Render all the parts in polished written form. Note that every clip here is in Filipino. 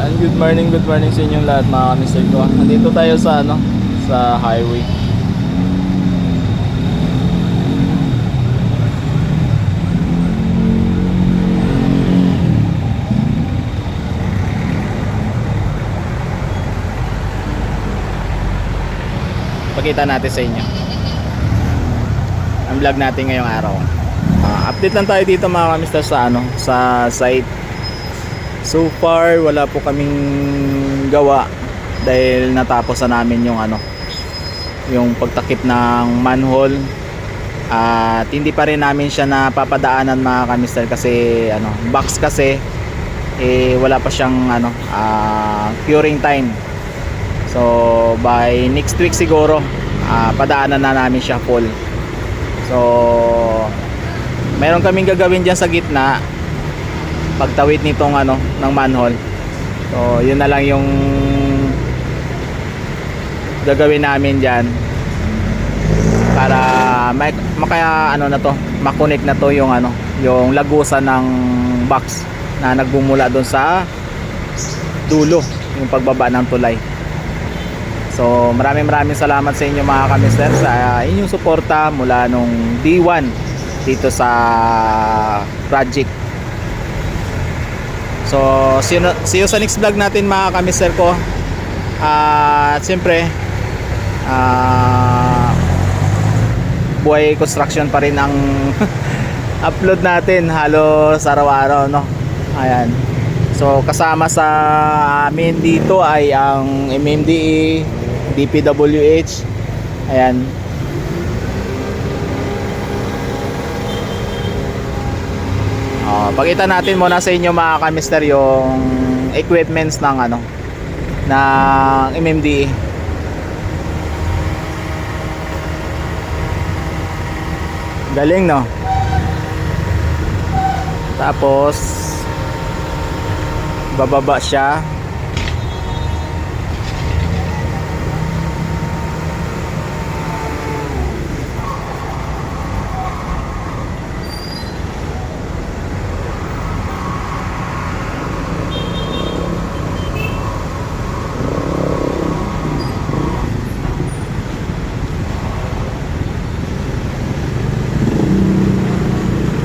Ayan, good morning sa inyong lahat mga kamister ko. Nandito tayo sa sa highway. Pakita natin sa inyo ang vlog natin ngayong araw. Update lang tayo dito mga kamister sa sa site. So far wala po kaming gawa dahil natapos na namin yung pagtakip ng manhole, at hindi pa rin namin siya napapadaanan mga kamister kasi box kasi wala pa siyang curing time. So by next week siguro padaanan na namin siya full. So meron kaming gagawin dyan sa gitna pagtawid nitong ng manhole. So yun na lang yung gagawin namin dyan para makonek na to yung yung lagusan ng box na nagbumula doon sa dulo, yung pagbaba ng tulay. So maraming salamat sa inyo mga kamister sa inyong suporta mula nung D1 dito sa project. So see you sa next vlog natin mga kamister ko. At siyempre buhay construction pa rin ang upload natin halos araw-araw, ayan. So kasama sa amin dito ay ang MMDA, DPWH, ayan. Pakita natin muna sa inyo mga kamister yung equipments ng ng MMDA. Galing, no? Tapos bababa siya.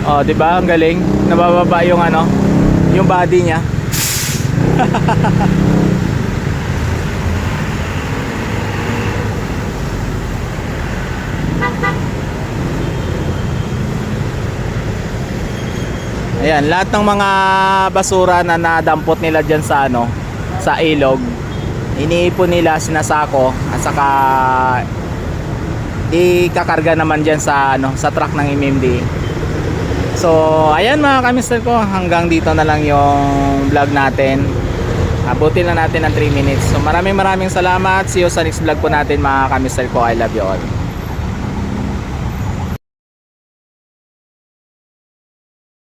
Oh, 'di ba? Ang galing. Nabababa yung yung body niya. Ayan, lahat ng mga basura na nadampot nila diyan sa sa ilog, iniipon nila, sinasako at saka ikakarga naman diyan sa sa truck ng MMD. So ayan mga kamister ko, hanggang dito na lang yung vlog natin. Abutin na natin ng 3 minutes. So maraming salamat. See you sa next vlog po natin mga kamister ko. I love you all.